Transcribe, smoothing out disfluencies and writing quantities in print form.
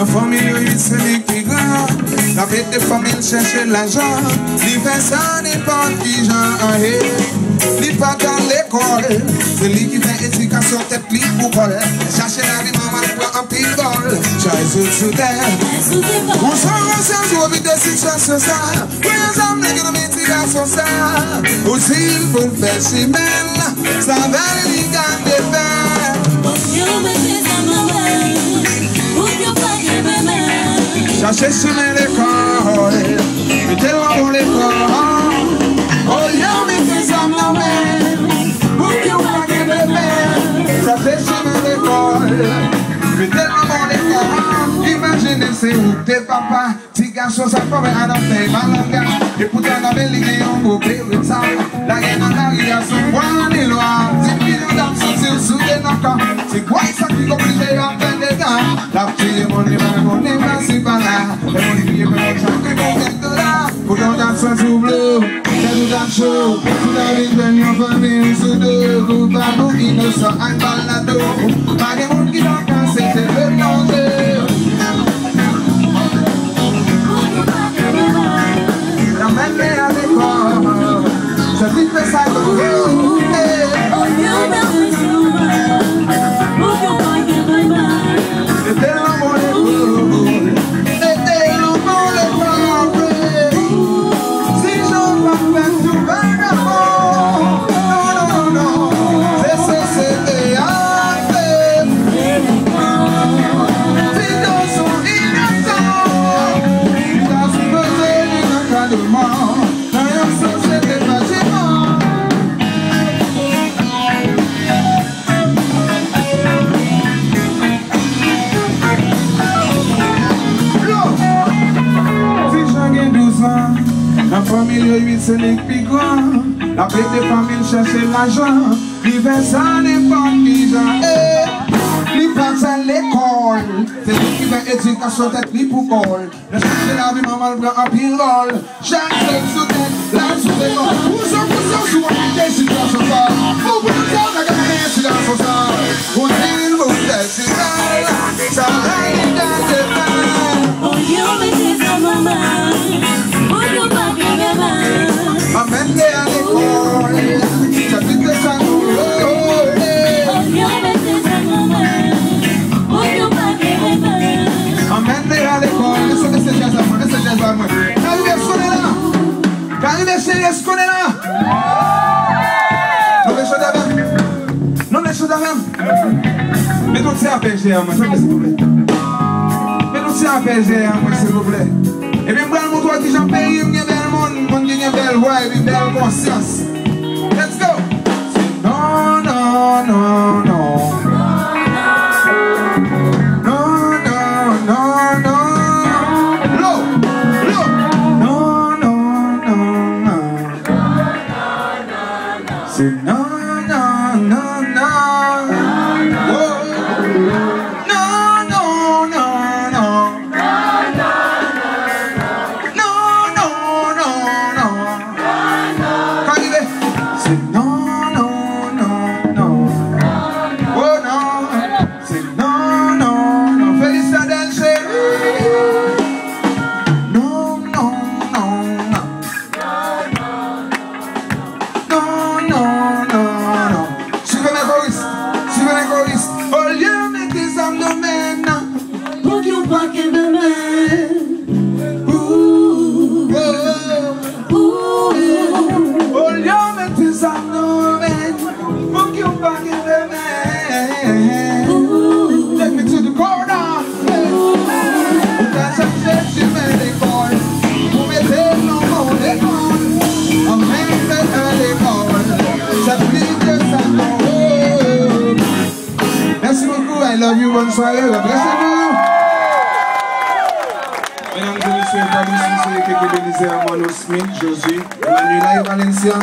La famille, oui, c'est les plus grands. La fête des familles chercher l'argent. Les personnes n'est pas qui j'en ai. Les pas dans l'école. C'est lui qui fait éducation tête li pour col. Chercher la vie, maman, pour un petit bol. J'ai sous terre. On s'en conscience au vide de situation ça. Oui, les hommes, les gars, médication ça. Aussi, il faut le faire chez même. Ça va les gars de faire. Chercher chemin l'école, mais tellement bon l'école. Oh, y'a mes fils à ma mère, pour qu'il n'y ait pas de bébé. Chercher chemin l'école, mais tellement bon l'école. Imaginez c'est où tes papas, petit garçon, ça peut être adopté, malanga. Et pourtant, on avait l'idée en beau bébé, ça. La guerre en arrière, son point des lois. 10 millions d'âmes sont sous des noms. C'est quoi ça qui complique à faire des gars? La petite mon n'est pas si par là. Et mon vie est pas chaque moment de là. Pour qu'on danse sous bleu, c'est tout un show. Tout la vie de nos familles sous deux. Tout pas nous innocents, un balado. Pas des monde qui n'ont qu'un c'est le danger. La même est à l'école. Ça dit que ça go. La famille 8 c'est les plus grands. La paix des familles chercher l'argent. L'hiver ça n'est pas qui j'en ai. L'hiver c'est l'école. C'est lui qui fait éducation tête li pour col. Le chercher la vie maman prend un pilole. Chaque seul sous tête, la sous tête. Poussons sous un situation ça. Vous pouvez faire la gamme situation ça. Vous dites vous laissez ça. Ça va y gagner. Oh yo mais c'est ça maman. Amène à l'école, ça dit que ça nous amène à l'école, laissez jazz à moi, laissez jazz à moi. Arrivez, sonnez là. Arrivez, chérie, sonnez là. Non, mais chaud d'avant. Non, mais chaud d'avant. Mais donc c'est un PG à moi, s'il vous plaît. Mais donc c'est un PG à moi, s'il vous plaît. Et bien, moi, toi qui j'en paye, il y a bel monde, il y a belle voix, une belle conscience. Let's go! Non, non, non, non. Non, non, non, non. L'eau, l'eau. Non, non, non, non. C'est non, non, non, non. Oh. Non, non, non, non. I love you, bonne soirée, blessez-vous. Mesdames et messieurs, par ici, c'est quelques bénisés à Mono Smith, Josué, Emmanuel et Valencia.